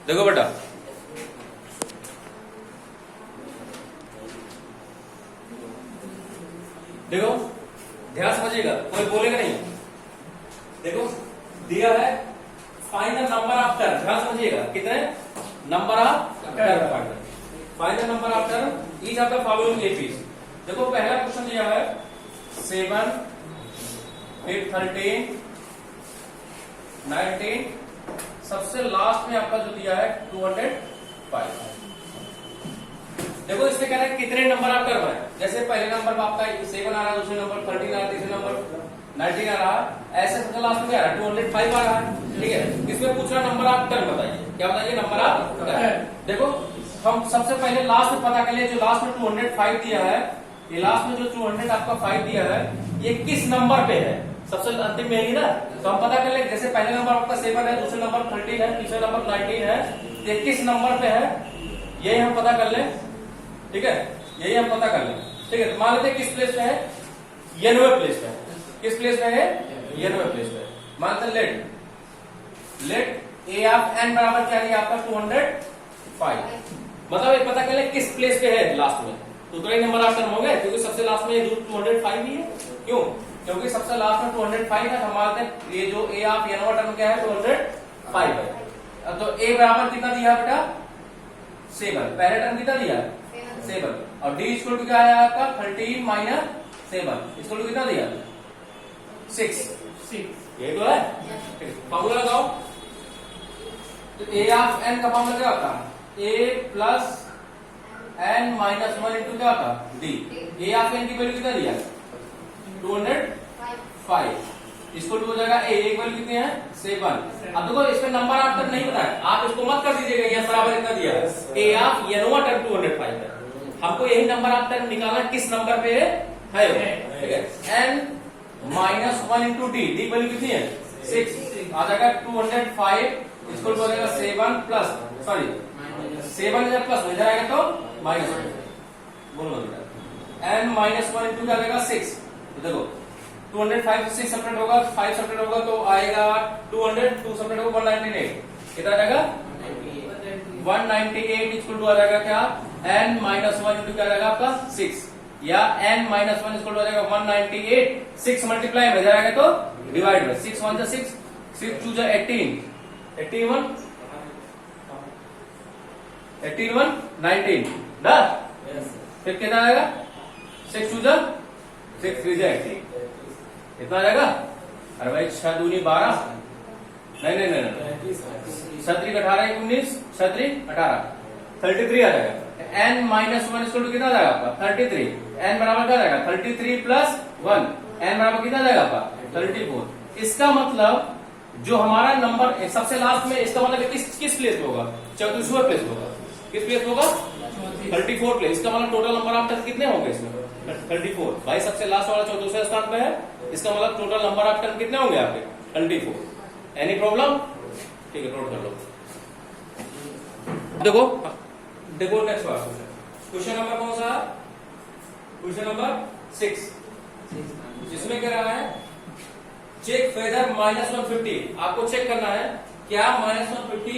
देखो बेटा, देखो ध्यान समझिएगा, कोई बोलेगा नहीं। देखो दिया है find the number of term, ध्यान समझिएगा कितने number of term, find the number of term each of the following APs. देखो पहला क्वेश्चन दिया है 7, फिर 13, 19, सबसे लास्ट में आपका जो दिया है 205। देखो इसमें कह रहा है कितने नंबर ऑफ टर्म है। जैसे पहले नंबर आपका 7 आ रहा है, दूसरे नंबर 13 आ रहा है, तीसरे नंबर 19 आ रहा है, ऐसे सबसे लास्ट में क्या आ रहा है 205 आ रहा है। ठीक है, इसमें पूछ रहा नंबर ऑफ टर्म बताइए, क्या बताइए नंबर ऑफ टर्म। देखो हम सबसे पहले लास्ट में पता कर लिए, जो लास्ट में 205 दिया है, ये लास्ट में जो 200 आपका 5 दिया है, ये किस नंबर पे है, सबसे अंतिम में ही ना। तो हम पता कर ले, जैसे पहले नंबर आपका 7 है, दूसरे नंबर 13 है, तीसरे नंबर 19 है, ये किस नंबर पे है यही हम पता कर ले। ठीक है, यही हम पता कर ले। ठीक है, तो मान लेते किस प्लेस पे है, 90 प्लेस पे है। किस प्लेस पे है, 90 प्लेस पे। मानते लेट ए ऑफ एन बराबर क्या है आपका 205, मतलब ये पता कर ले किस प्लेस पे है लास्ट में, तो उतना ही नंबर ऑफ टर्म होंगे, क्योंकि सबसे लास्ट में ये 205 ही है। क्यों, क्योंकि सबसे लास्ट में 205 है, तो हमारे ये जो ए ऑफ एन टर्म क्या है 205 है। तो ए बराबर कितना दिया बेटा 7, पहले टर्म कितना दिया 7, और डी इक्वल टू क्या है आपका 13 माइनस 7 इक्वल टू कितना दिया 6। यही तो है। फॉर्मूला लगाओ, तो ए ऑफ एन का फॉर्मूला क्या होता है, A plus N minus 1 into क्या होता है डी। ए ऑफ एन की वैल्यू कितना दिया 205, इसको टू हो जाएगा ए की वैल्यू कितनी है 7। अब देखो इसमें नंबर ऑफ टर्म नहीं बताया, आप इसको मत कर दीजिएगा, ये बराबर इतना दिया है, ए ऑफ एन टर्म 205 है, हमको यही नंबर ऑफ टर्म निकालना किस नंबर पे है। ठीक है, N minus 1 into D, D value कितनी है 6, आ जाएगा 205 इसको हो जाएगा 7 प्लस, सॉरी 7 जब प्लस हो जाएगा तो माइनस बोलो एन माइनस 1 इंटू क्या आएगा 6। तो देखो 205 से 6 सेपरेट होगा, 5 सेपरेट होगा तो आएगा 200, 2 सेपरेट होगा 198, कितना आ जाएगा 198 इक्वल टू आ जाएगा क्या एन माइनस 1 इंटू क्या आएगा आपका 6, या एन माइनस 1 इक्वल टू आ जाएगा 198, 6 मल्टीप्लाई हो जाएगा तो डिवाइड में 6 1 6, 6 2 18, 81 81 19 ना, फिर कितना आएगा 6 2 6 3 18, कितना आ जाएगा। अरे भाई 6 दूनी 12, नहीं 7 18 19, 7 18 33 आ जाएगा। एन माइनस 1 इक्वल टू कितना आ जाएगा आपका 33, एन बराबर क्या जाएगा 33 प्लस 1, एन बराबर कितना आ जाएगा आपका 34। इसका मतलब जो हमारा नंबर सबसे लास्ट में, इसका मतलब किस प्लेस पे होगा 34वें प्लेस पे होगा, किस प्लेस पे होगा 34 प्लेस। इसका मतलब टोटल नंबर ऑफ टर्म कितने होंगे इसमें 34, भाई सबसे लास्ट वाला 34वें स्थान पे है, इसका मतलब टोटल नंबर ऑफ टर्म कितने होंगे आपके 34। एनी प्रॉब्लम, ठीक है नोट कर लो। देखो नेक्स्ट क्वेश्चन नंबर कौन सा, क्वेश्चन नंबर 6, जिसमें कह रहा है चेक वेदर -150, आपको चेक करना है क्या -150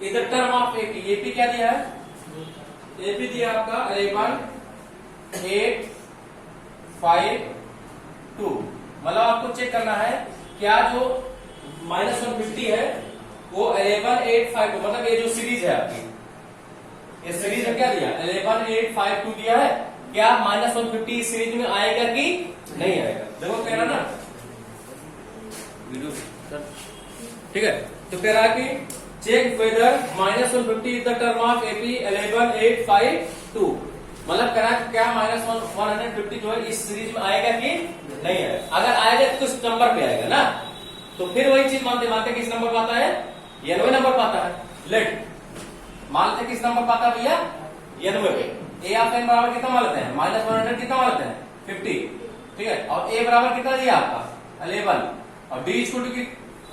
इधर टर्म ऑफ एपी, एपी क्या दिया है, एपी दिया आपका 11 8 5 2, मतलब आपको चेक करना है क्या जो -150 है वो 11 8 5 2, मतलब ये जो सीरीज है आपकी, ये सीरीज में क्या दिया 11 8 5 2 दिया है, क्या -150 सीरीज में आएगा कि नहीं आएगा। देखो कह रहा ना, ठीक है, तो कह रहा है कि check whether -150 is the term of AP 11 8 5 2, मतलब कह रहा है क्या -150 जो है इस सीरीज में आएगा कि नहीं आएगा। अगर आएगा तो किस नंबर पे आएगा ना, तो फिर वही चीज मानते किस नंबर पाता है 90 नंबर पाता है। लेट मानते किस नंबर पाता है भैया 90 पे। ए ऑफ एन बराबर कितना मान लेते हैं -100 कितना मान लेते हैं 50, ठीक है, और ए बराबर कितना दिया आपका 11, और डी इक्वल टू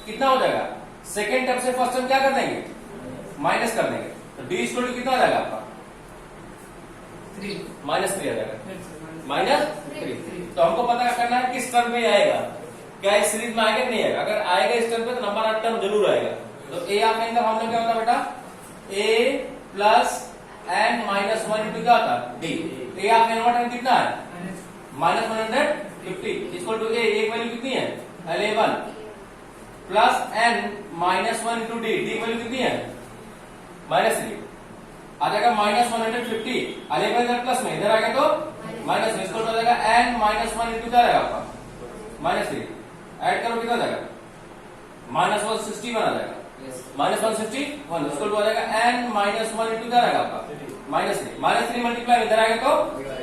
कितना हो जाएगा, सेकेंड टर्म से फर्स्ट टर्म क्या कर देंगे माइनस कर देंगे, तो डी इक्वल टू कितना आ जाएगा आपका -3 आ जाएगा, -3। तो हमको पता करना है किस टर्म में आएगा, क्या इस सीरीज में आएगा कि नहीं आएगा। अगर आएगा इस टर्म पे तो नंबर ऑफ टर्म जरूर आएगा। तो ए ऑफ एन का फॉर्मूला क्या होता है बेटा A plus N minus one into क्या था D. A of N what कितना है माइनस 150 इक्वल टू ए, एक वैल्यू कितनी है 11 plus N minus one into D, D value कितनी है -3 आ जाएगा -150। 11 इधर प्लस में, इधर आ गया तो माइनस में, इसको हो जाएगा एन माइनस वन इंटू क्या रहेगा आपका -3, ऐड करो कितना जाएगा -161 आ जाएगा, -161 उसको हो जाएगा एन माइनस वन इंटू क्या रहेगा आपका -3 मल्टीप्लाई इधर आएगा तो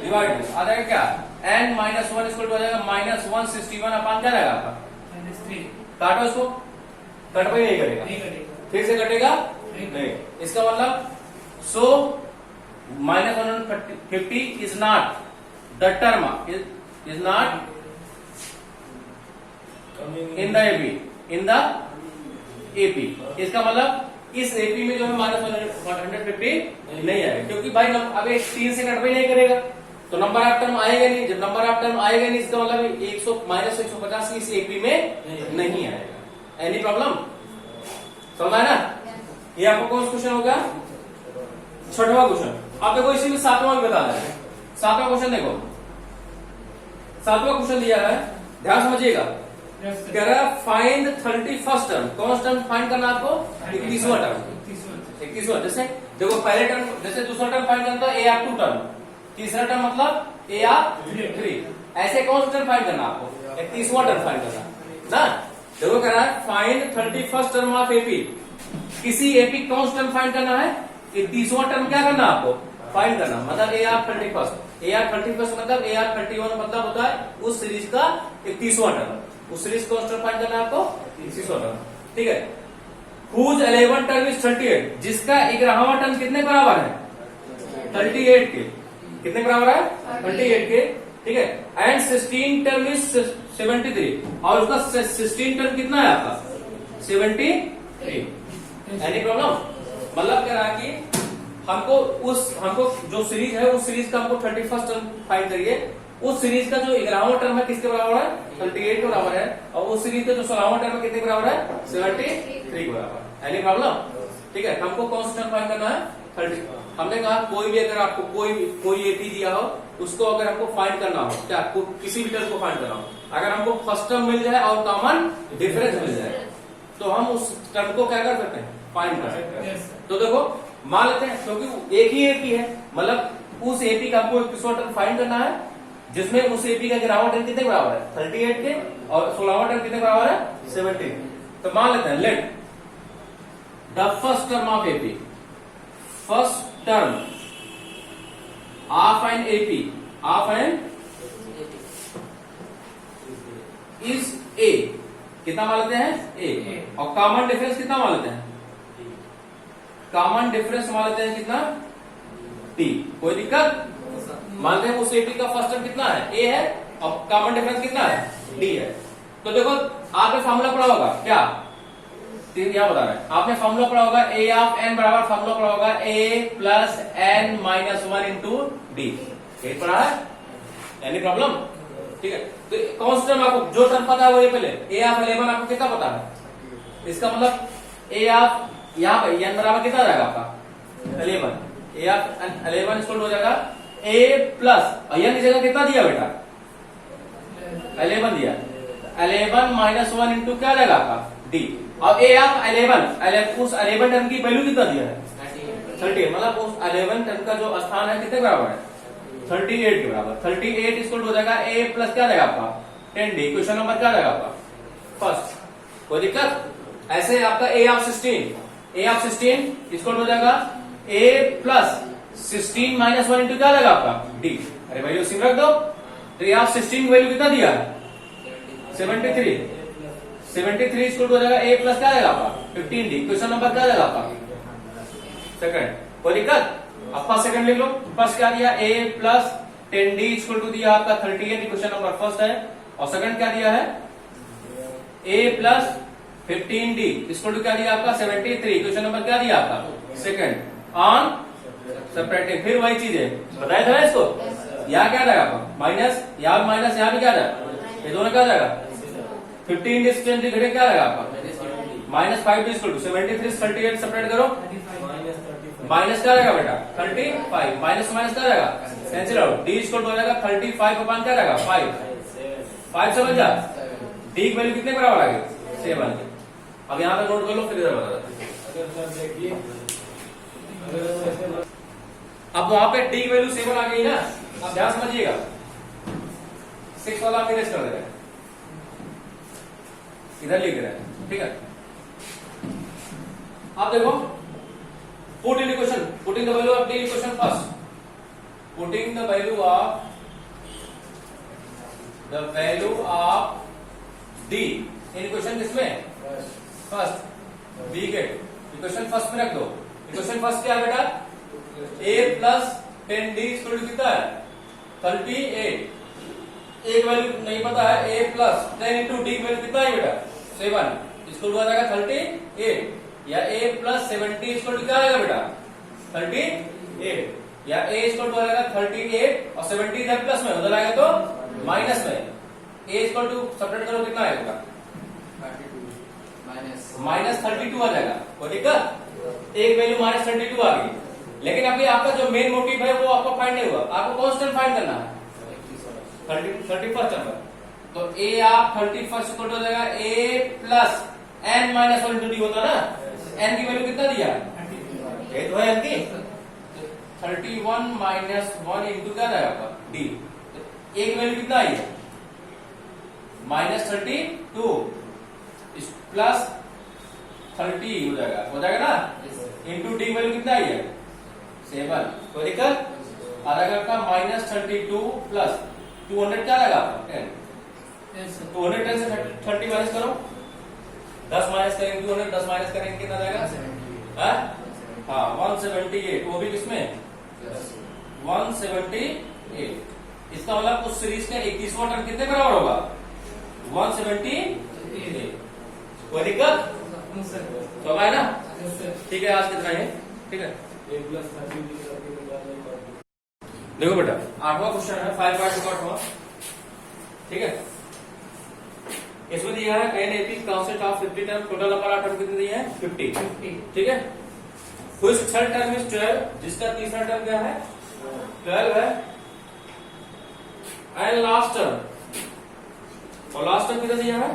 डिवाइड में आ जाएगा क्या एन माइनस वन इसको हो जाएगा -161 अपान क्या रहेगा आपका -3। काटो इसको, कट भाई नहीं करेगा, फिर से कटेगा नहीं। इसका मतलब सो -150 is not the term is not in the AP, in the AP. इसका मतलब इस एपी में जो है -150 नहीं आएगा, क्योंकि भाई अब 3 से कट भाई नहीं करेगा तो नंबर ऑफ टर्म आएगा नहीं। जब नंबर ऑफ टर्म आएगा नहीं इसका मतलब 150 इस एपी में नहीं आएगा। एनी प्रॉब्लम समझ आया ना? ये आपको कौन सा क्वेश्चन होगा 6वां क्वेश्चन। आप देखो इसी में 7वां भी बता रहे हैं। 7वां क्वेश्चन देखो, 7वां क्वेश्चन दिया है, ध्यान समझिएगा। कह रहा है फाइंड 31st टर्म, कौन सा टर्म फाइंड करना आपको 31वां टर्म, 31वां। जैसे देखो पहले टर्म, जैसे दूसरा टर्म फाइंड करना था ए ऑफ 2 टर्म, तीसरा टर्म मतलब ए ऑफ 3, ऐसे कौन सा टर्म फाइंड करना आपको 31वां टर्म फाइंड करना ना। देखो कह रहा है find 31st term of AP, किसी एपी कौन सा टर्म फाइंड करना है 31वां टर्म क्या करना आपको फाइंड करना, मतलब ए of 31st। A of 31st मतलब ए ऑफ 31 मतलब होता है उस सीरीज का 31वां टर्म, उस सीरीज कौन सा टर्म फाइंड करना है आपको 31वां टर्म, ठीक है। हुज 11 टर्म इज 38, जिसका 11वां टर्म कितने बराबर है 38 के, कितने बराबर है 38 के, ठीक है। एंड 16 टर्म इज 73, और उसका 16 टर्म कितना है आपका 73। Any problem? मतलब कह रहा है कि हमको जो सीरीज है उस सीरीज का हमको 31st टर्म फाइंड करिए। उस सीरीज का जो 11वां टर्म है किसके बराबर है 38 के बराबर है, और उस सीरीज का जो 16वां टर्म है कितने बराबर है 73 के बराबर। Any problem? ठीक है। हमको कौन सा टर्म फाइंड करना है 30। हमने कहा कोई भी अगर आपको कोई एपी दिया हो उसको अगर हमको फाइंड करना हो, क्या किसी भी टर्म को फाइंड करना हो, अगर हमको फर्स्ट टर्म मिल जाए और कॉमन डिफरेंस मिल जाए तो हम उस टर्म को क्या कर सकते हैं फाइंड कर सकते हैं। तो देखो मान लेते हैं क्योंकि एक ही एपी है, मतलब उस एपी का हमको एक टर्म फाइंड करना है जिसमें उस एपी का 11वां टर्म कितने बराबर है 38 के, और 16वां टर्म कितने बराबर है 70। तो मान लेते हैं let the first term of AP, first term of an AP is a, कितना मान लेते हैं ए, और कॉमन डिफरेंस कितना मान लेते हैं, कॉमन डिफरेंस मान लेते हैं कितना टी। कोई दिक्कत? मानते हैं उस एपी का फर्स्ट टर्म कितना है ए है और कॉमन डिफरेंस कितना है डी है। तो देखो आपने फॉर्मूला पढ़ा होगा, क्या क्या बता रहा है आपने फॉर्मूला पढ़ा होगा ए ऑफ एन बराबर फॉर्मूला पढ़ा होगा A plus N minus 1 into D, यही पढ़ा है। Any problem? ठीक है। तो कौन सा टर्म आपको जो टर्म पता है वो ये पहले ए ऑफ 11 आपको कितना पता है, इसका मतलब ए ऑफ यहाँ पे एन बराबर कितना जाएगा आपका 11, ए ऑफ 11 इसको हो जाएगा ए प्लस एन की जगह कितना दिया बेटा 11 दिया, 11 माइनस 1 इंटू क्या जाएगा आपका डी। अब ए ऑफ 11 उस 11 टर्म की वैल्यू कितना दिया है 30, मतलब उस 11 टर्म का जो स्थान है कितने बराबर है 38 के बराबर। 38 इसको हो जाएगा ए प्लस क्या जाएगा आपका 10 डी। क्वेश्चन नंबर क्या जाएगा आपका फर्स्ट। कोई दिक्कत? ऐसे आपका ए ऑफ 16 इसको हो जाएगा ए प्लस 16 माइनस 1 इंटू क्या जाएगा आपका डी। अरे वैल्यू सिम रख दो। तो ए ऑफ 16 वैल्यू कितना दिया है 73 इसको हो जाएगा ए प्लस क्या जाएगा आपका 15 डी। क्वेश्चन नंबर क्या जाएगा आपका सेकंड। कोई दिक्कत? अब फर्स्ट सेकंड लिख लो। फर्स्ट क्या दिया ए प्लस 10 डी इक्वल टू दिया आपका 38, क्वेश्चन नंबर फर्स्ट है। और सेकंड क्या दिया है A plus 15 D equal to क्या दिया आपका 73, क्वेश्चन नंबर क्या दिया आपका सेकंड ऑन सेपरेटिंग। फिर वही चीज है बताया था ना इसको, यहाँ क्या जाएगा आपका माइनस, यहाँ माइनस, यहाँ भी क्या जाएगा, ये दोनों क्या जाएगा 15 डिस्टेंस क्या जाएगा आपका -5 डी इक्वल टू 73 38 सेपरेट करो माइनस क्या रहेगा बेटा 35, माइनस माइनस क्या रहेगा cancel out, D equal to हो जाएगा 35 अपॉन क्या रहेगा 5 समझ जा, डी की वैल्यू कितने बराबर आ गई 7 के। अब यहाँ पे नोट कर लो फिर इधर बता देते। अब वहां पे डी की वैल्यू 7 आ गई ना, अब ध्यान समझिएगा 6 वाला आप इरेज कर दे रहे हैं, इधर लिख रहे हैं, ठीक है। अब देखो put in equation, putting the value of D equation first, putting the value of D in equation किसमें फर्स्ट, बी गेट इक्वेशन फर्स्ट में रख दो। इक्वेशन फर्स्ट क्या है बेटा a plus 10d equal to कितना है 38, एक वैल्यू नहीं पता है a प्लस 10 इंटू डी की वैल्यू कितना है बेटा 7 इसको आ जाएगा 38, या a प्लस 70 इक्वल टू क्या आएगा बेटा 38, या a इक्वल टू आ जाएगा 38 और 70 इधर प्लस में उधर आएगा तो माइनस में, a इक्वल टू सब्ट्रैक्ट करो कितना आएगा माइनस 32 आ जाएगा, कोई दिक्कत, एक वैल्यू माइनस 32 आ गई। लेकिन अभी आपका जो मेन मोटिव है वो आपको फाइंड नहीं हुआ, आपको कांस्टेंट फाइंड करना है 31st नंबर, तो a आप 31st इक्वल टू हो जाएगा a plus n minus 1 into D होता ना, n की वैल्यू कितना दिया ये तो है n की 31 माइनस 1 इंटू क्या रहेगा आपका डी, एक वैल्यू कितना आई है माइनस 32 प्लस 30 हो जाएगा ना, इंटू डी वैल्यू कितना आई है 7, कोई दिक्कत, आधा का माइनस 32 प्लस 200 क्या लगा 10, 210 से 30 माइनस करो, 10 माइनस करेंगे 200, 10 माइनस करेंगे कितना जाएगा हाँ 178, वो भी किसमें 178, इसका मतलब उस सीरीज का 21वां टर्म कितने बराबर होगा 178, कोई दिक्कत तो है ना, ठीक है आज कितना है, ठीक है देखो बेटा 8वां क्वेश्चन है 5 बाय 2 का 8वां, ठीक है। इसमें दिया है an AP constant of 50 term, total number of term कितने दिए हैं 50, ठीक है। व्हिच थर्ड टर्म इज 12, जिसका तीसरा टर्म क्या है 12 है, एंड लास्ट टर्म, और लास्ट टर्म कितना दिया है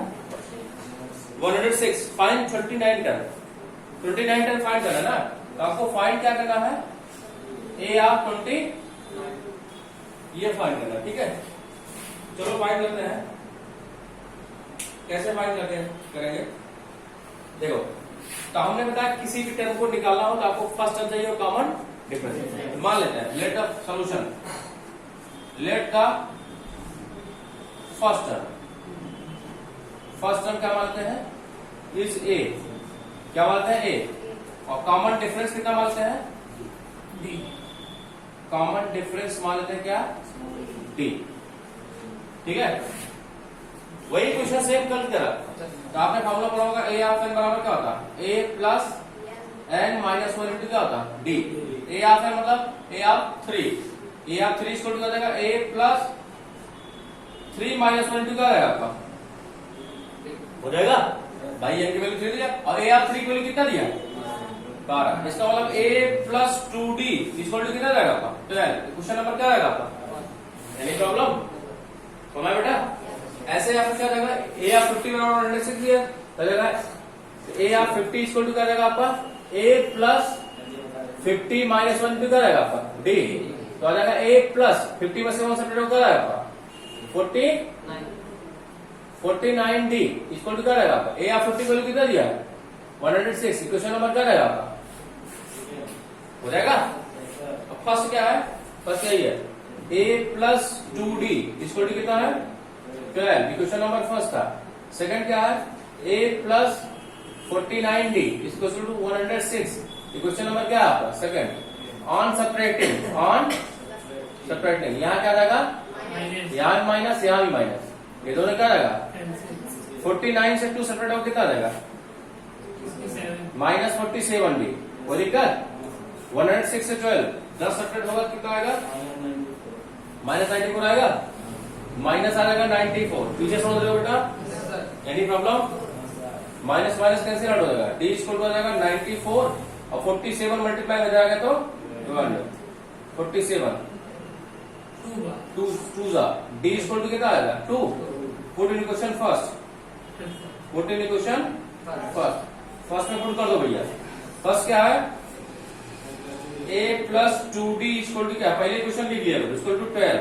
106, फाइंड 39 टर्म, 29 टर्म फाइंड करना है ना, तो आपको फाइंड क्या करना है ए ऑफ 20 ये फाइंड करना, ठीक है। चलो फाइंड करते हैं, कैसे फाइंड करते हैं करेंगे देखो, तो हमने बताया किसी भी टर्म को निकालना हो तो आपको फर्स्ट टर्म चाहिए कॉमन डिफरेंस, मान लेते हैं let the solution, let the first term क्या मानते हैं इज ए, क्या मानते हैं ए, और कॉमन डिफरेंस कितना मानते हैं डी, कॉमन डिफरेंस मान लेते हैं क्या डी, ठीक है। वही क्वेश्चन सेम कल करा, तो आपने फॉर्मूला पढ़ा होगा ए ऑफ एन बराबर क्या होता है A plus N minus 1 into क्या होता है डी, ए ऑफ एन मतलब ए ऑफ 3, ए ऑफ 3 इसको क्या जाएगा ए प्लस 3 माइनस 1 इंटू क्या रहेगा आपका हो जाएगा भाई, एन की वैल्यू 3 दिया और ए ऑफ 3 की वैल्यू कितना दिया 12, इसका मतलब a plus 2d equal to कितना रहेगा आपका 12, क्वेश्चन नंबर क्या रहेगा आपका, एनी प्रॉब्लम समझ बेटा, ऐसे आपका क्या रहेगा a ऑफ 50 बराबर 106 दिया रहेगा, a ऑफ 50 इक्वल टू क्या रहेगा आपका a प्लस 50 माइनस 1 क्या रहेगा आपका d, तो आ जाएगा a प्लस 50 में से 1 सब्ट्रैक्ट होकर आएगा 49d इक्वल टू क्या रहेगा आपका, a ऑफ 50 वैल्यू कितना दिया 106, इक्वेशन नंबर क्या रहेगा आपका हो जाएगा। अब फर्स्ट क्या है, फर्स्ट यही है a plus 2d equal to कितना है 12, इक्वेशन नंबर फर्स्ट था। सेकंड क्या है a plus 49d equal to 106, equation number क्या है आपका सेकंड। ऑन सब्ट्रैक्टिंग यहाँ क्या रहेगा, यहाँ माइनस यहाँ भी माइनस, ये दोनों क्या रहेगा 49 से 2 सब्ट्रैक्ट होकर कितना रहेगा माइनस 47d, वो दिक्कत 106 से 12 10 सब्ट्रैक्ट होगा कितना आएगा माइनस 94 आएगा, माइनस आ जाएगा 94, पीछे समझ रहे हो बेटा any problem, minus minus cancel out हो जाएगा, डी इक्वल टू आ जाएगा 94 और 47 मल्टीप्लाई हो जाएगा तो 47 टू जा डी इक्वल टू कितना आएगा 2। पुट इन क्वेश्चन फर्स्ट में पुट कर दो भैया। फर्स्ट क्या है a plus 2d equal to क्या, पहले क्वेश्चन लिख लिया equal to 12।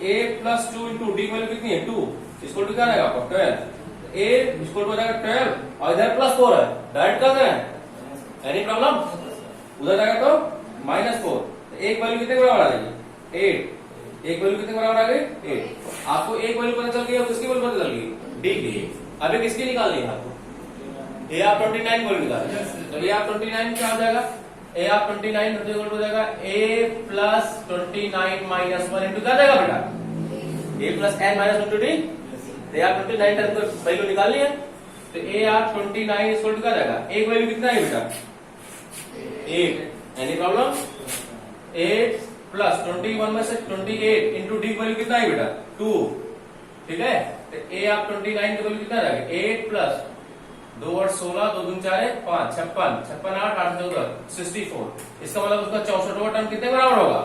a plus 2 into D value कितनी है 2 इक्वल टू क्या आएगा आपका 12। a इक्वल टू हो जाएगा 12 और इधर प्लस 4 है, डायरेक्ट कर रहे हैं, एनी प्रॉब्लम? उधर जाएगा तो -4। एक वैल्यू कितने बराबर आ जाएगी 8। एक वैल्यू कितने बराबर आ गई 8। आपको एक वैल्यू पता चल गई और किसकी वैल्यू पता चल गई डी की। अभी किसकी निकालनी है आपको ए आप 29 वैल्यू निकालनी है। तो ए आप 29 क्या हो जाएगा ए आप 29 हो जाएगा a प्लस 29 माइनस 1 इंटू क्या जाएगा बेटा a plus n minus 1 to D. ए आप 29 टर्म को वैल्यू निकालनी है तो a आप 29 इक्वल टू क्या जाएगा एक वैल्यू कितना है बेटा 8। Any problem? 8 प्लस 21 में से 28 इंटू डी वैल्यू कितना है बेटा 2। ठीक है तो a आप 29 की वैल्यू कितना जाएगा 8 प्लस 2 और 16 2 दूनी 4 5 56 56 8 8 14 64। इसका मतलब उसका 64वां टर्म कितने बराबर होगा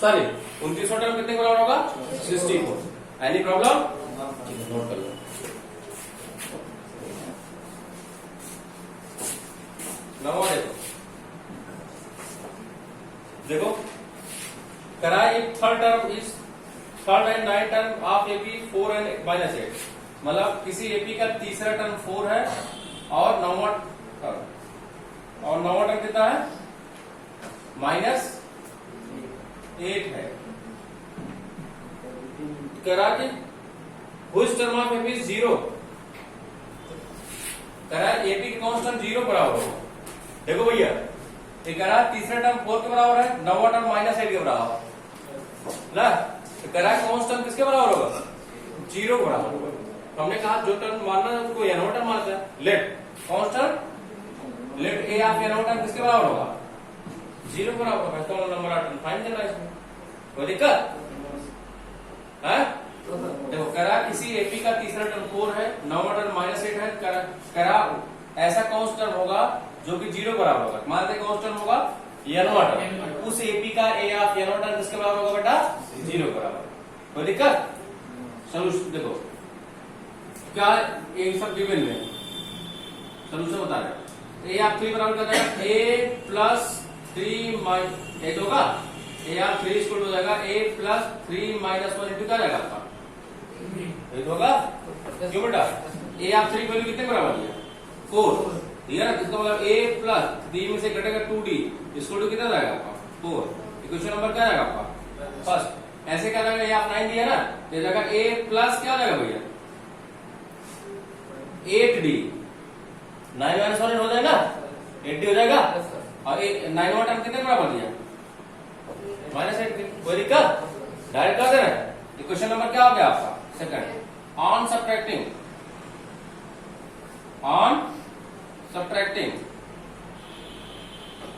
सॉरी 29वां टर्म कितने बराबर होगा 64। Any problem? नोट कर लो। नंबर देखो करा एक third term is third and ninth term of AP 4 and -8। मतलब किसी एपी का तीसरा टर्म 4 है और नौवां टर्म कितना है -8 है। करा कि which term of AP is 0। करा एपी की कांस्टेंट 0 बराबर होगा। देखो भैया ये करा तीसरा टर्म 4 के बराबर है, नौवां टर्म -8 के बराबर ना। तो करा कांस्टेंट किसके बराबर होगा 0 के बराबर होगा। हमने कहा जो टर्म मानना है उसको एनवा टर्म मानता है। Let constant let A of एनवा टर्म किसके बराबर होगा 0 बराबर होगा। इसका नंबर 8 फाइंड करना है इसमें कोई दिक्कत है? देखो करा किसी एपी का तीसरा टर्म 4 है, नौवां टर्म -8 है। करा ऐसा कांस्टेंट टर्म होगा जो कि 0 बराबर होगा। मानते कांस्टेंट टर्म होगा एनवा टर्म, उस एपी का ए ऑफ एनवा टर्म किसके बराबर होगा बेटा 0 बराबर। कोई दिक्कत? सोल्यूशन देखो क्या ये सब गिवन में सोल्यूशन बता रहे। ए आप 3 बराबर कर जाएगा a प्लस 3 माइनस 8 होगा। ए आप 3 इक्वल हो जाएगा a प्लस 3 माइनस 1 इंटू क्या जाएगा आपका 8 होगा। क्यों बेटा ए आप 3 वैल्यू कितने बराबर दिया 4 दिया ना। इसका मतलब a प्लस 3 में से घटेगा 2d इक्वल टू कितना जाएगा आपका 4। इक्वेशन नंबर क्या जाएगा आपका फर्स्ट। ऐसे क्या जाएगा ये आप 9 दिया ना तो जाएगा a प्लस क्या जाएगा भैया 8d 9 माइनस 1 हो जाएगा 8d हो जाएगा। और 9वां टर्म कितने बराबर दिया -8। कोई दिक्कत? डायरेक्ट कर दे रहे हैं। इक्वेशन नंबर क्या हो गया आपका सेकंड। ऑन सब्ट्रैक्टिंग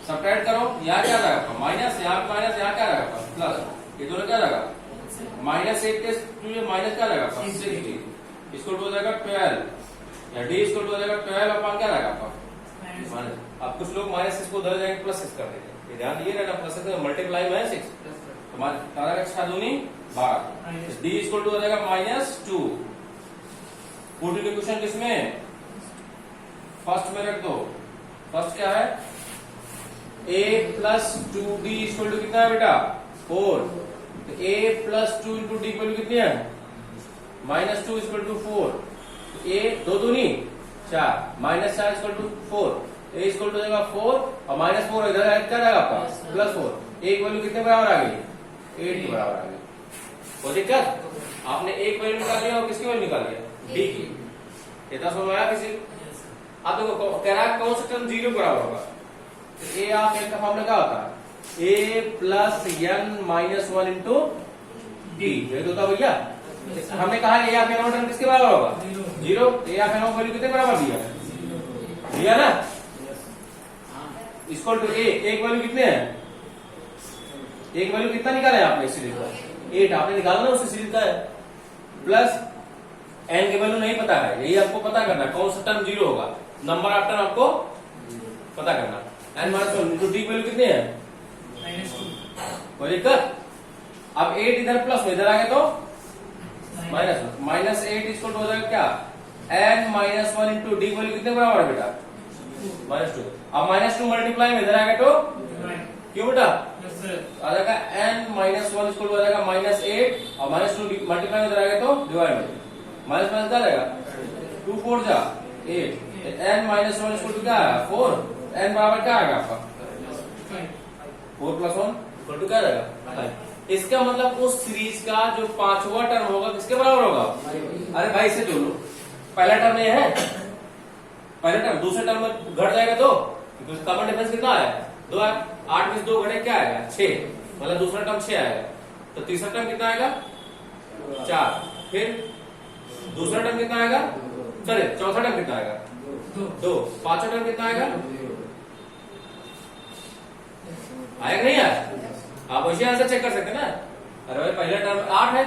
सब्ट्रैक्ट करो यहाँ क्या जाएगा आपका माइनस, यहाँ माइनस, यहाँ क्या जाएगा प्लस। ये दोनों क्या जाएगा -8 के माइनस क्या जाएगा 60 इसको हो जाएगा 12 या डी इसको हो जाएगा 12 अपन क्या जाएगा आपका माइनस। अब कुछ लोग -6 को उधर जाएंगे प्लस 6 कर देंगे। ये ध्यान दिए रहना प्लस 6 मल्टीप्लाई में 6 तो 6 दूनी 12। डी इसको हो जाएगा -2। पूरी क्वेश्चन किसमें फर्स्ट में रख दो। फर्स्ट क्या है a plus 2d equal to कितना है बेटा 4। तो a plus 2 into D value कितनी है -2 इक्वल टू 4। a 2 दूनी 4 -4 equal to 4। a equal to जाएगा 4 और -4 इधर क्या जाएगा आपका +4। एक वैल्यू कितने बराबर आ गई 8 के बराबर आ गई। कोई दिक्कत? आपने एक वैल्यू निकाल लिया और किसकी वैल्यू निकाल लिया d की। इतना समझ आया किसी? आप देखो कह रहा है कौन सा टर्म 0 बराबर होगा। तो ए ऑफ एन का फॉर्मूला क्या होता है a plus n minus 1 into D. ये होता भैया हमने कहा ए ऑफ एन टर्म किसके बराबर होगा 0। ए ऑफ एन वैल्यू कितने बराबर दिया ना इक्वल टू ए। एक वैल्यू कितने हैं एक वैल्यू कितना निकाला है आपने सीरीज का 8 आपने निकाला ना उसी सीरीज का प्लस n के वैल्यू नहीं पता है। यही आपको पता करना है कौन सा टर्म 0 होगा। नंबर ऑफ टर्म आपको पता करना। n माइनस 1 इंटू डी की वैल्यू कितनी है? -2। कोई दिक्कत? अब 8 इधर प्लस में, इधर आ गया तो माइनस 8 इसको हो जाएगा क्या? n minus 1 into D value कितने बराबर है बेटा? -2। अब -2 मल्टीप्लाई में इधर आ गया तो क्यों बेटा? आ जाएगा n माइनस 1 इसको हो जाएगा -8 और -2 मल्टीप्लाई में इधर आ गया तो डिवाइड में माइनस माइनस क्या जाएगा? 2 4 जा 8। n माइनस 1 इसको क्या है? 4। n बराबर क्या आएगा आपका? 4 प्लस 1 इक्वल टू क्या जाएगा? 5। इसका मतलब उस सीरीज का जो पांचवा टर्म होगा किसके बराबर होगा? अरे भाई इसे जोड़ लो। पहला टर्म ये है, पहला टर्म दूसरे टर्म में घट जाएगा तो कॉमन डिफरेंस कितना है? 2 है। 8 में 2 घटे क्या आएगा? 6। मतलब दूसरा टर्म 6 आएगा। तो तीसरा टर्म कितना आएगा? 4। फिर दूसरा टर्म कितना आएगा? चलिए चौथा टर्म कितना आएगा? 2। पांचवा टर्म कितना आएगा? आएगा नहीं आया? आप वैसे आंसर चेक कर सकते हैं ना। अरे भाई पहला टर्म 8 है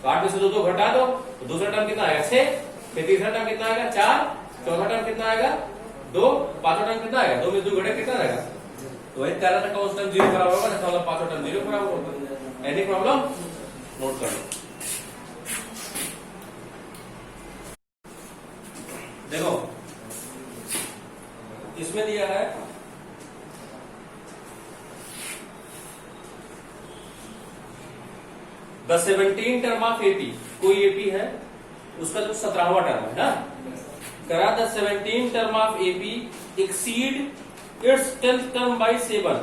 तो 8 में से 2 घटा दो तो दूसरा टर्म कितना आएगा? 6। फिर तीसरा टर्म कितना आएगा? 4। चौथा टर्म कितना आएगा? 2। पांचवा टर्म कितना आएगा? 2 में 2 घटे कितना आएगा? तो वही कह रहा था कौन सा टर्म 0 बराबर होगा, मतलब पांचवा टर्म 0 बराबर होगा। Any problem? नोट कर लो। देखो इसमें दिया है द 17 टर्म ऑफ एपी। कोई एपी है, उसका जो 17वां टर्म है ना, करा the 17 term of AP exceed it's 10th term by 7।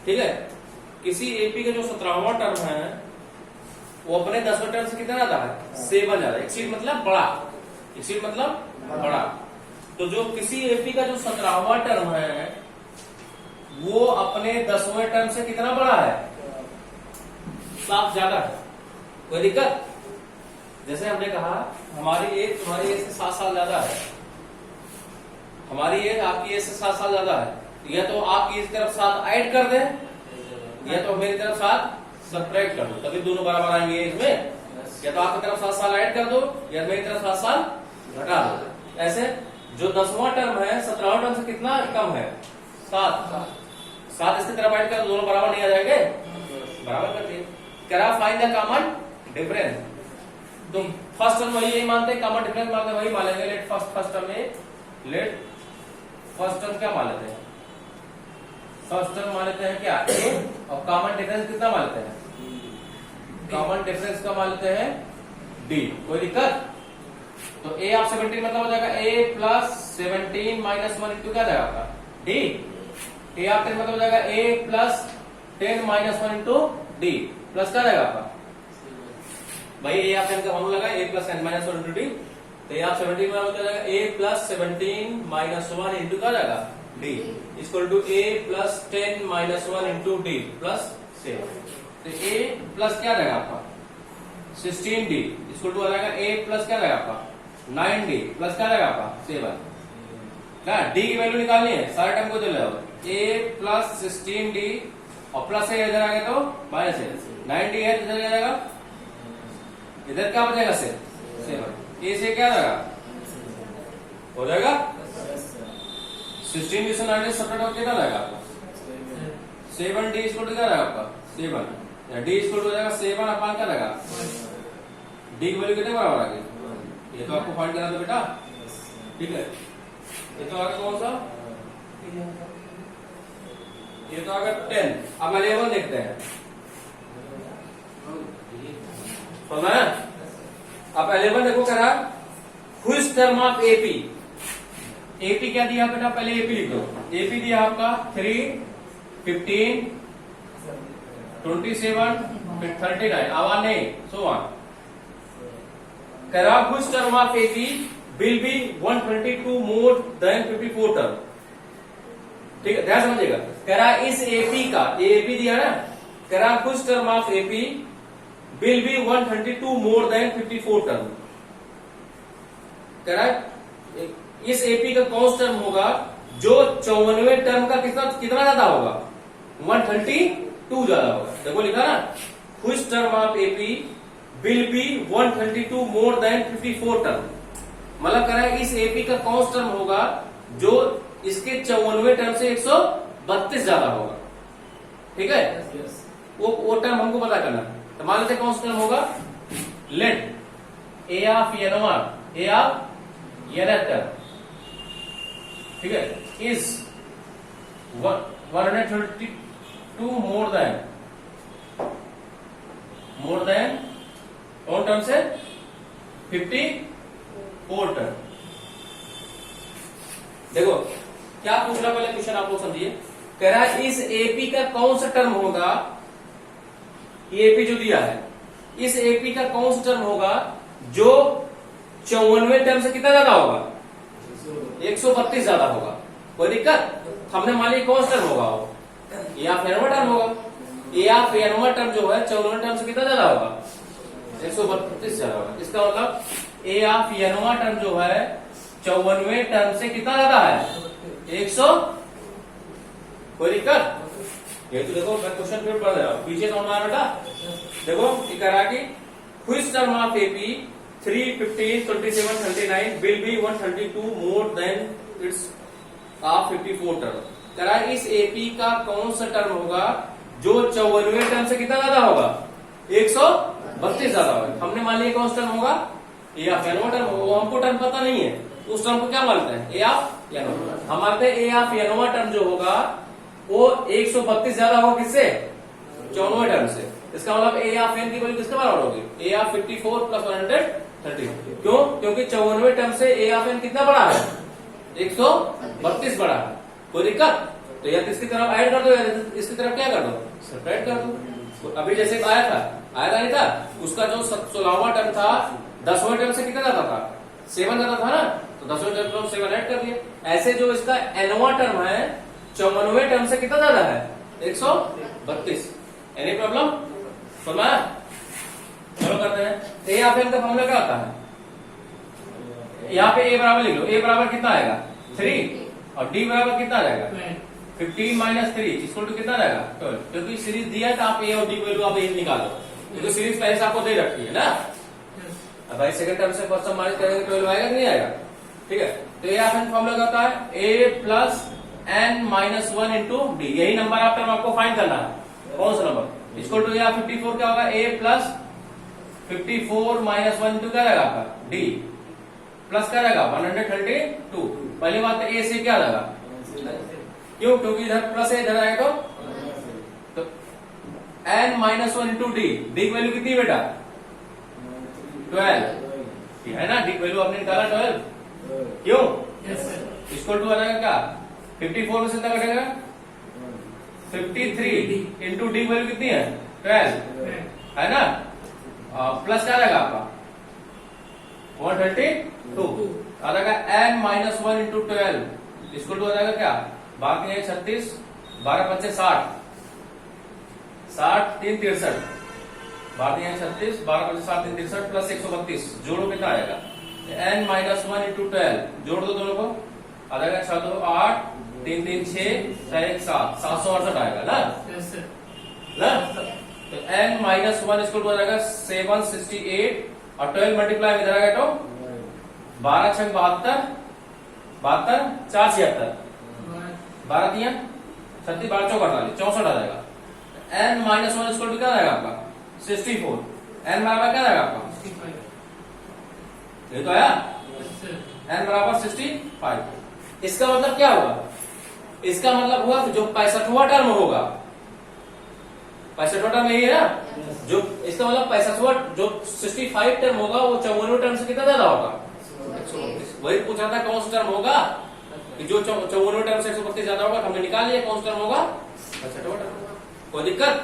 ठीक है, किसी एपी का जो 17वां टर्म है वो अपने 10वें टर्म से कितना ज्यादा है? 7 ज्यादा। एक्सीड मतलब बड़ा, एक्सीड मतलब बड़ा। तो जो किसी एपी का जो 17वां टर्म है वो अपने 10वें टर्म से कितना बड़ा है? साफ ज्यादा है। कोई दिक्कत? जैसे हमने कहा हमारी एज तुम्हारी एज से 7 साल ज्यादा है, हमारी एज आपकी एज से 7 साल ज्यादा है। या तो आपकी इस तरफ 7 ऐड कर दें या तो मेरी तरफ 7 सब्ट्रैक्ट कर दो, तभी दोनों बराबर आएंगे एज में। या तो आपकी तरफ 7 साल ऐड कर दो या मेरी तरफ 7 साल घटा दो। ऐसे जो 10वां टर्म है 17वां टर्म से कितना कम है? 7 इसकी तरफ ऐड कर दो, दोनों बराबर नहीं आ जाएंगे? बराबर करते हैं। करा फाइंड द कॉमन डिफरेंस। तो फर्स्ट टर्म वही यही मानते हैं, कॉमन डिफरेंस मानते हैं वही मान लेंगे। लेट फर्स्ट टर्म में लेट फर्स्ट टर्म क्या मान लेते हैं? फर्स्ट टर्म मान लेते हैं क्या? ए। और कॉमन डिफरेंस कितना मान लेते हैं? कॉमन डिफरेंस का मान लेते हैं डी। कोई दिक्कत? तो ए ऑफ 17 मतलब हो जाएगा ए प्लस 17 माइनस 1 इंटू क्या जाएगा आपका? डी। ए ऑफ 10 मतलब हो जाएगा A plus 10 minus 1 into D plus क्या जाएगा आपका? भाई ए ऑफ 10 का फॉर्मूला लगा ए प्लस 10 माइनस 1 इंटू डी। तो ए ऑफ 17 मतलब क्या जाएगा? ए प्लस 17 माइनस 1 इंटू क्या जाएगा? D equal to A plus 10 minus 1 into D plus 7। तो ए प्लस क्या जाएगा आपका? 16d इक्वल टू आ जाएगा ए प्लस क्या जाएगा आपका? 9d प्लस क्या जाएगा आपका? 7। क्या डी की वैल्यू निकालनी है? सारे टर्म को दे लो। ए प्लस 16d और प्लस है इधर आ गया तो माइनस है। 9d है इधर आ जाएगा, इधर क्या बचेगा? 7। ए से क्या जाएगा? हो जाएगा 16d से 9d सब्ट्रैक्ट होकर कितना जाएगा आपका? 7d इक्वल टू क्या जाएगा आपका? 7। डी इक्वल टू हो जाएगा 7 अपान क्या जाएगा? डी की वैल्यू कितने बराबर आ गई? ये तो आपको फाइंड करना था बेटा। ठीक है, ये तो आ गया कौन सा? ये तो आ गया 10। अब 11 देखते हैं। समझ में? अब 11 देखो करा which term of AP. AP क्या दिया बेटा? पहले एपी लिख दो। एपी दिया आपका 3, 15, 27, फिर 39, आवाज नहीं, so on. करा which term of AP will be 122 more than 54 term. ठीक है, ध्यान समझिएगा। करा इस एपी का, ये एपी दिया ना, करा which term of AP will be 132 more then 54 term. करा इस एपी का कौन सा टर्म होगा जो 54वें टर्म का कितना ज्यादा होगा? 132 ज्यादा होगा। देखो लिखा ना, which term of AP will be 132 more then 54 term. मतलब कह रहा है इस एपी का कौन सा टर्म होगा जो इसके 54वें टर्म से 132 ज्यादा होगा। ठीक है, वो टर्म हमको पता करना है। तो मान लेते कौन सा टर्म होगा, लेट ए ऑफ एन1, ए ऑफ एन टर्म, ठीक है, इज 132 मोर देन कौन टर्म से 54 टर्म। देखो क्या पूछ रहा, पहले क्वेश्चन आप लोग समझिए। कह रहा है इस एपी का कौन सा टर्म होगा, एपी जो दिया है, इस एपी का कौन सा टर्म होगा जो 54वें टर्म से कितना ज्यादा होगा, 132 ज्यादा होगा। कोई दिक्कत, हमने मान लिया कौन सा टर्म होगा, वो ए ऑफ एन टर्म होगा। ए ऑफ एन टर्म जो है 54वें टर्म से कितना ज्यादा होगा, 132 ज्यादा होगा। इसका मतलब ए ऑफ एन टर्म जो है 54वें टर्म से कितना ज्यादा है, 100। कोई दिक्कत, ये तो देखो मैं क्वेश्चन फिर पढ़ रहा हूं, पीछे कौन आ बेटा। देखो कह रहा कि which term of AP 3, 15, 27, 39 will be 132 more then it's of 54 term. कह रहा है इस एपी का कौन सा टर्म होगा जो 54वें टर्म से कितना ज्यादा होगा, 132 ज्यादा होगा। हमने मान लिया कौन सा टर्म होगा, ए ऑफ एन टर्म होगा। हमको टर्म पता नहीं है, उस टर्म को क्या मानते हैं, ए ऑफ एन। हम मानते हैं ए ऑफ एन टर्म जो होगा वो 132 ज्यादा होगा किससे, 54वें टर्म से। इसका मतलब ए ऑफ एन की वैल्यू किसके बराबर होगी, ए ऑफ 54 प्लस 130। क्यों, क्योंकि 54वें टर्म से ए ऑफ एन कितना बड़ा है, 132 बड़ा है। कोई दिक्कत, तो या इसकी तरफ ऐड कर दो या इसकी तरफ क्या कर दो, सब्ट्रैक्ट कर दो। अभी जैसे आया था नहीं था, उसका जो 16वां टर्म था 10वें टर्म से कितना ज्यादा था, 7 ज्यादा था ना, तो 10वें टर्म 7 ऐड कर दिया। ऐसे जो इसका एनवा टर्म है 54वें टर्म से कितना ज्यादा है, 132। एनी प्रॉब्लम, समझ? चलो करते हैं। ए ऑफ एन का फॉर्मूला क्या होता है, यहाँ पे ए बराबर लिख लो, ए बराबर कितना आएगा 3 और डी बराबर कितना आ जाएगा 15 माइनस 3 इसको टू कितना रहेगा 12। क्योंकि सीरीज दिया है तो आप ए और डी वैल्यू आप यही निकालो, क्योंकि सीरीज पहले से आपको दे रखी है ना। अब भाई सेकंड टर्म से फर्स्ट टर्म माइनस करेंगे 12 आएगा कि नहीं आएगा, ठीक है। तो ए ऑफ एन फॉर्मूला क्या होता है, A plus N minus 1 into D. यही नंबर आप टर्म आपको फाइंड करना है, कौन सा नंबर। इसको टू या 54 क्या होगा, ए प्लस 54 माइनस 1 इंटू क्या रहेगा आपका डी, प्लस क्या रहेगा 132। पहली बात ए से क्या रहेगा, क्यों, क्योंकि इधर प्लस है, इधर आएगा तो N minus 1 into D. D की वैल्यू कितनी बेटा 12 है ना, डी की वैल्यू आपने निकाला 12, क्यों, इसको टू आ जाएगा क्या 54 में से कितना कटेगा 53 इंटू डी की वैल्यू कितनी है 12 है ना, प्लस क्या रहेगा आपका 132 आ जाएगा एन माइनस 1 इंटू 12 इसको टू आ जाएगा क्या, बाकी है 36, 12 5 60, 60 3 63, बाकी है 36, 12 5 60 3 63 प्लस 132 जोड़ो कितना आएगा, एन माइनस 1 इंटू 12 जोड़ दो दोनों को, आ जाएगा 6 2 8 3 3 6 6 1 7 768 आएगा ना। तो एन माइनस 1 इसको टू आ जाएगा 768 और 12 मल्टीप्लाई इधर आएगा तो 12 6 72 72 4 76 12 दिया 36 12 4 48 64 आ जाएगा। एन माइनस 1 इसको क्या आएगा आपका 64, एन बराबर क्या आएगा आपका, ये तो आया एन बराबर 65। इसका मतलब क्या होगा, इसका मतलब हुआ जो 65वां टर्म होगा, 65वां टर्म यही है ना, जो इसका मतलब 65वां जो 65 टर्म होगा वो 54वें टर्म से कितना ज्यादा होगा, वही पूछ रहा था कौन सा टर्म होगा कि जो 54वें टर्म से 132 ज्यादा होगा, हमने निकाल लिया कौन सा टर्म होगा 65वां टर्म। कोई दिक्कत?